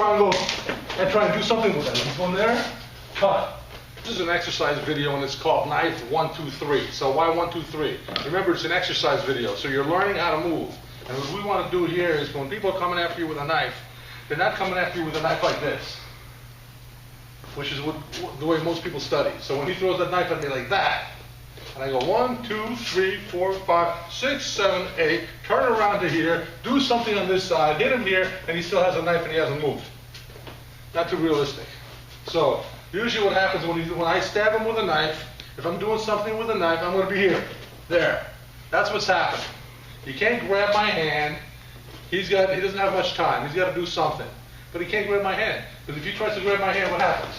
try and do something with it. He's going there, cut. This is an exercise video and it's called knife 1, 2, 3. So why 1, 2, 3? Remember, it's an exercise video, so you're learning how to move. And what we want to do here is when people are coming after you with a knife, they're not coming after you with a knife like this, which is the way most people study. So when he throws that knife at me like that, and I go 1, 2, 3, 4, 5, 6, 7, 8, turn around to here, do something on this side, hit him here, and he still has a knife and he hasn't moved. Not too realistic. So usually what happens when I stab him with a knife, if I'm doing something with a knife, I'm going to be here, there. That's what's happening. He can't grab my hand. He doesn't have much time. He's got to do something. But he can't grab my hand. Because if he tries to grab my hand, what happens?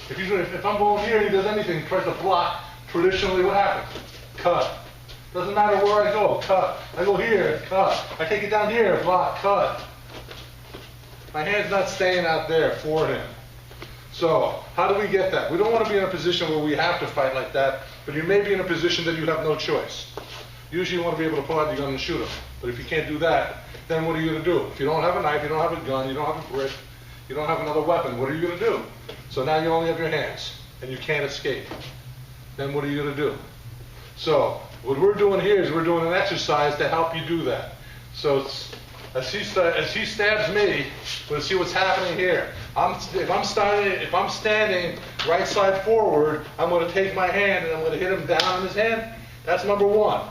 If I'm going here and he does anything, he tries to block, traditionally what happens? Cut. Doesn't matter where I go, cut. I go here, cut. I take it down here, block, cut. My hand's not staying out there for him. So, how do we get that? We don't want to be in a position where we have to fight like that, but you may be in a position that you have no choice. Usually you want to be able to pull out your gun and shoot him. But if you can't do that, then what are you going to do? If you don't have a knife, you don't have a gun, you don't have a grip, you don't have another weapon, what are you going to do? So now you only have your hands, and you can't escape. Then what are you going to do? So, what we're doing here is we're doing an exercise to help you do that. So, as he stabs me, we'll see what's happening here. If I'm standing right side forward, I'm going to take my hand and I'm going to hit him down on his hand. That's number one.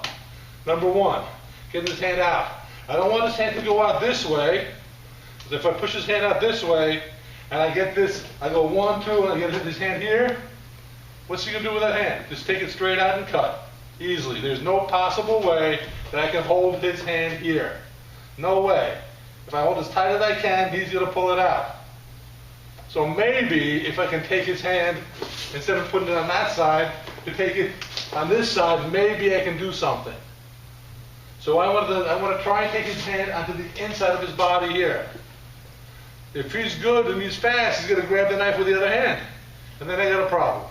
Number one, getting his hand out. I don't want his hand to go out this way. Because if I push his hand out this way, and I get this, I go 1, 2, and I get his hand here, what's he going to do with that hand? Just take it straight out and cut. Easily. There's no possible way that I can hold his hand here. No way. If I hold as tight as I can, he's going to pull it out. So maybe if I can take his hand, instead of putting it on that side, to take it on this side, maybe I can do something. So I want to try and take his hand onto the inside of his body here. If he's good and he's fast, he's going to grab the knife with the other hand. And then I got a problem.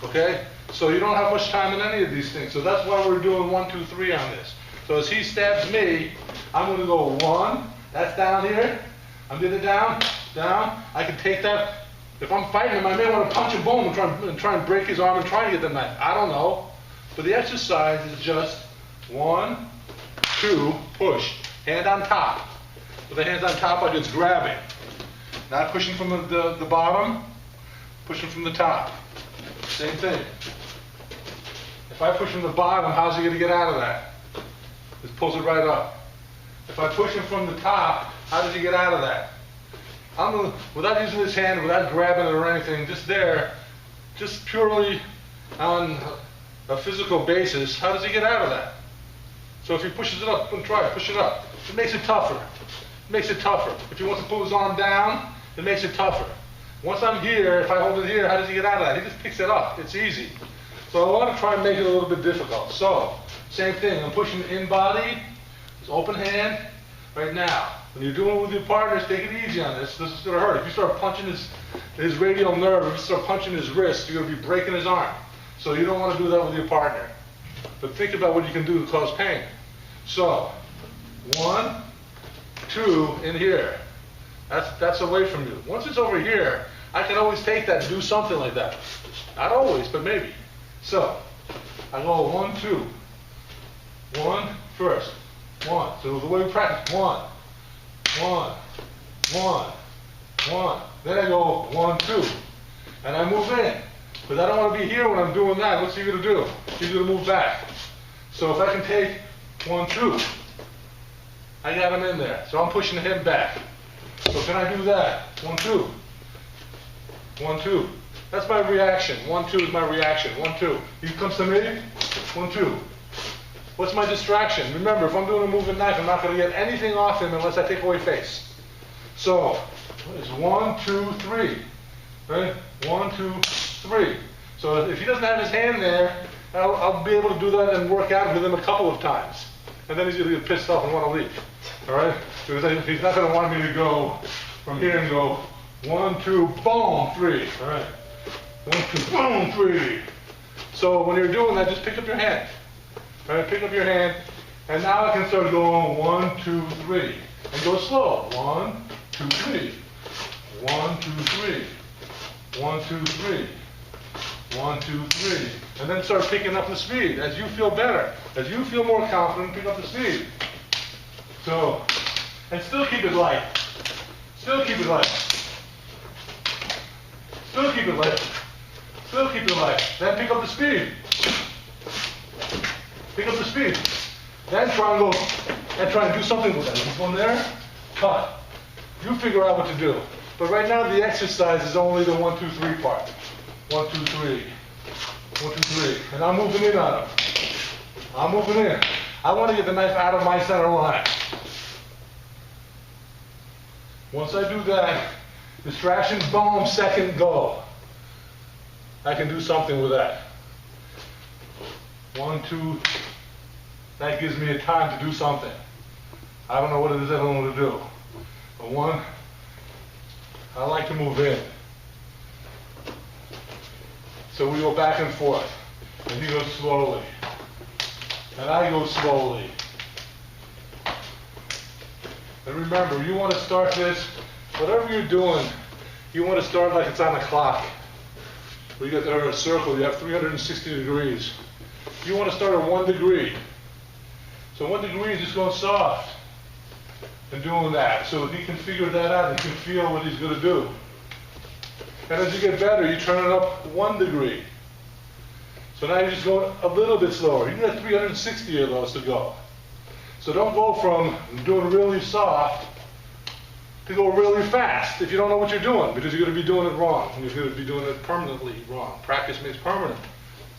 Okay? So you don't have much time in any of these things. So that's why we're doing 1, 2, 3 on this. So as he stabs me, I'm going to go 1. That's down here. I'm going to down, down. I can take that. If I'm fighting him, I may want to punch him, boom, and try and break his arm and try and get the knife. I don't know. But the exercise is just 1, 2, push. Hand on top. With the hands on top, I'm just grabbing. Not pushing from the bottom, pushing from the top. Same thing. If I push from the bottom, how's he going to get out of that? Just pulls it right up. If I push him from the top, how does he get out of that? Without using his hand, without grabbing it or anything, just there, just purely on a physical basis, how does he get out of that? So if he pushes it up, push it up. It makes it tougher. It makes it tougher. If he wants to pull his arm down, it makes it tougher. Once I'm here, if I hold it here, how does he get out of that? He just picks it up. It's easy. So I want to try and make it a little bit difficult. So, same thing. I'm pushing in body, just open hand, right now. When you're doing it with your partners, take it easy on this. This is going to hurt. If you start punching his radial nerve, if you start punching his wrist, you're going to be breaking his arm. So you don't want to do that with your partner. But think about what you can do to cause pain. So, 1, 2, in here. That's away from you. Once it's over here, I can always take that and do something like that. Not always, but maybe. So, I go 1, 2. 1 first. 1. So the way we practice, 1, 1, 1, 1. Then I go 1, 2. And I move in. Because I don't want to be here when I'm doing that. What's he going to do? He's going to move back. So if I can take 1, 2, I got him in there. So I'm pushing him back. So can I do that? 1, 2. 1, 2. That's my reaction. 1, 2 is my reaction. 1, 2. He comes to me. 1, 2. What's my distraction? Remember, if I'm doing a moving knife, I'm not going to get anything off him unless I take away face. So, it's 1, 2, 3. Right? 1, 2, 3. So if he doesn't have his hand there, I'll be able to do that and work out with him a couple of times. And then he's going to get pissed off and want to leave. All right? Because he's not going to want me to go from here and go 1, 2, boom, 3. All right? 1, 2, boom, 3. So when you're doing that, just pick up your hand. All right? Pick up your hand. And now I can start going 1, 2, 3. And go slow. 1, 2, 3. 1, 2, 3. 1, 2, 3. 1, 2, 3. And then start picking up the speed as you feel better. As you feel more confident, pick up the speed. So, and still keep it light. Still keep it light. Still keep it light. Still keep it light. Then pick up the speed. Pick up the speed. Then try and do something with that. This one there, cut. You figure out what to do. But right now the exercise is only the 1, 2, 3 part. 1, 2, 3. 1, 2, 3. And I'm moving in on him. I'm moving in. I want to get the knife out of my center line. Once I do that, distraction, boom, second, go. I can do something with that. 1, 2, that gives me a time to do something. I don't know what it is I don't want to do. But 1, I like to move in. So we go back and forth. And he goes slowly. And I go slowly. And remember, you want to start this, whatever you're doing, you want to start like it's on a clock. We get there in a circle, you have 360 degrees. You want to start at 1 degree. So 1 degree is just going soft and doing that. So he can figure that out and he can feel what he's going to do. And as you get better, you turn it up 1 degree. So now you're just going a little bit slower. You got 360 of those to go. So don't go from doing really soft to go really fast if you don't know what you're doing, because you're going to be doing it wrong. You're going to be doing it permanently wrong. Practice makes permanent.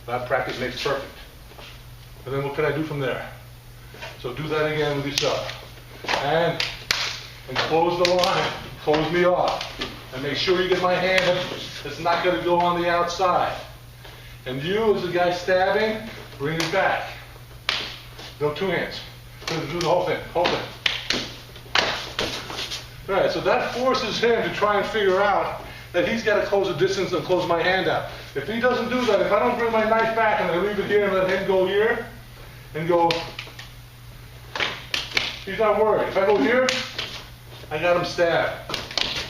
Not practice makes perfect. And then what can I do from there? So do that again with yourself. And close the line. Close me off. And make sure you get my hand that's not going to go on the outside. And you, as the guy stabbing, bring it back. No, 2 hands. Do the whole thing. Whole thing. All right, so that forces him to try and figure out that he's got to close the distance and close my hand out. If he doesn't do that, if I don't bring my knife back and I leave it here and let him go here and go, he's not worried. If I go here, I got him stabbed.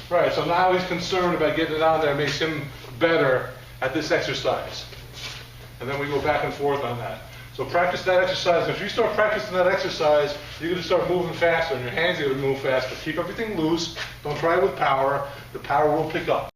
Right, so now he's concerned about getting it on there. It makes him better at this exercise. And then we go back and forth on that. So practice that exercise. If you start practicing that exercise, you're going to start moving faster, and your hands are going to move faster. Keep everything loose. Don't try it with power. The power will pick up.